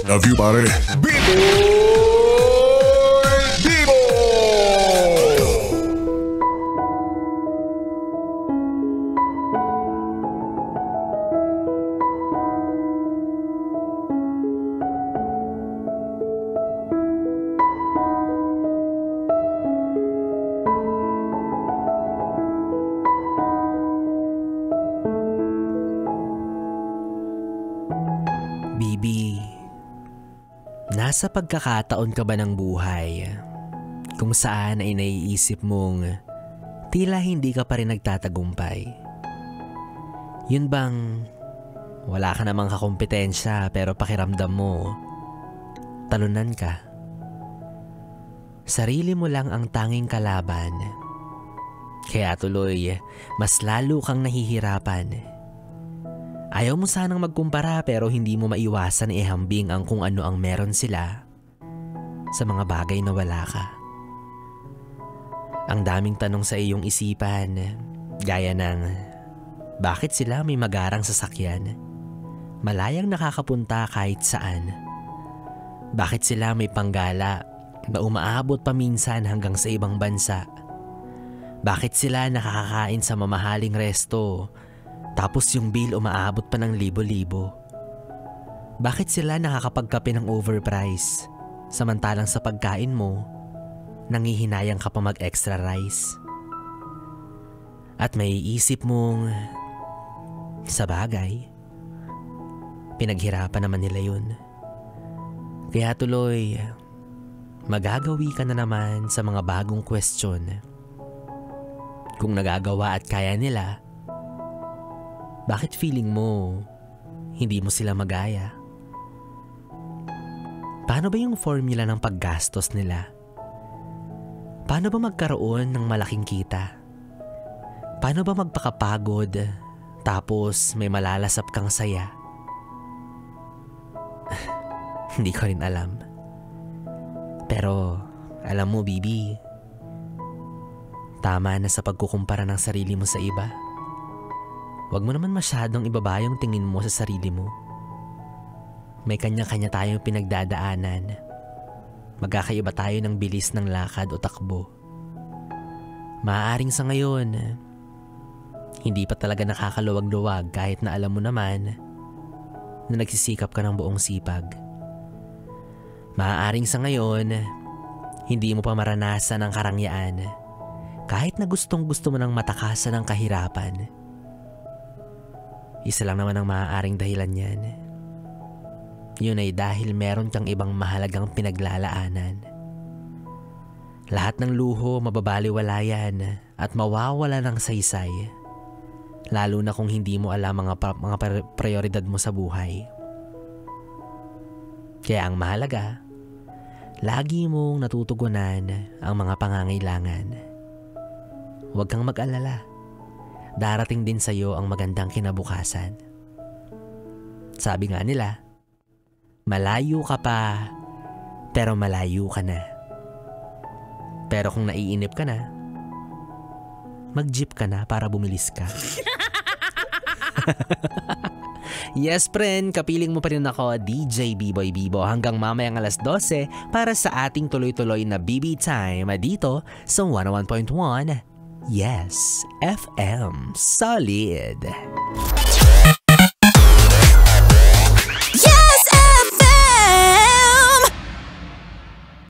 Love you, pare. B-Boy Bibo! Bibi, nasa pagkakataon ka ba ng buhay kung saan ay naiisip mong tila hindi ka pa rin nagtatagumpay? Yun bang wala ka namang kakompetensya pero pakiramdam mo talunan ka? Sarili mo lang ang tanging kalaban, kaya tuloy mas lalo kang nahihirapan. Ayaw mo sanang magkumpara pero hindi mo maiwasan ihambing ang kung ano ang meron sila sa mga bagay na wala ka. Ang daming tanong sa iyong isipan, gaya ng bakit sila may magarang sasakyan, malayang nakakapunta kahit saan? Bakit sila may panggala na umaabot pa minsan hanggang sa ibang bansa? Bakit sila nakakakain sa mamahaling resto tapos yung bill umaabot pa ng libo-libo? Bakit sila nakakapagkape ng overprice samantalang sa pagkain mo nangihinayang ka pa mag-extra rice? At may isip mong sa bagay, pinaghirapan naman nila yun. Kaya tuloy magagawi ka na naman sa mga bagong question. Kung nagagawa at kaya nila, bakit feeling mo hindi mo sila magaya? Paano ba yung formula ng paggastos nila? Paano ba magkaroon ng malaking kita? Paano ba magpakapagod tapos may malalasap kang saya? Hindi ko rin alam. Pero alam mo, Bibi, tama na sa pagkukumpara ng sarili mo sa iba. Huwag mo naman masyadong ibaba yung tingin mo sa sarili mo. May kanya-kanya tayong pinagdadaanan. Magkakaiba tayo ng bilis ng lakad o takbo. Maaaring sa ngayon, hindi pa talaga nakakaluwag-luwag kahit na alam mo naman na nagsisikap ka ng buong sipag. Maaaring sa ngayon, hindi mo pa maranasan ang karangyaan kahit na gustong-gusto mo nang matakasan ang kahirapan. Isa lang naman ang maaaring dahilan yan. Yun ay dahil meron kang ibang mahalagang pinaglalaanan. Lahat ng luho mababaliwala yan at mawawala ng saysay. Lalo na kung hindi mo alam mga prioridad mo sa buhay. Kaya ang mahalaga, lagi mong natutugunan ang mga pangangailangan. Huwag kang mag-alala. Darating din sa iyo ang magandang kinabukasan. Sabi nga nila, malayo ka pa, pero malayo ka na. Pero kung naiinip ka na, mag-jeep ka na para bumilis ka. Yes, friend, kapiling mo pa rin ako, DJ B-Boy Bibo, hanggang mamayang alas 12 para sa ating tuloy-tuloy na BB Time dito sa 101.1 Yes FM Solid.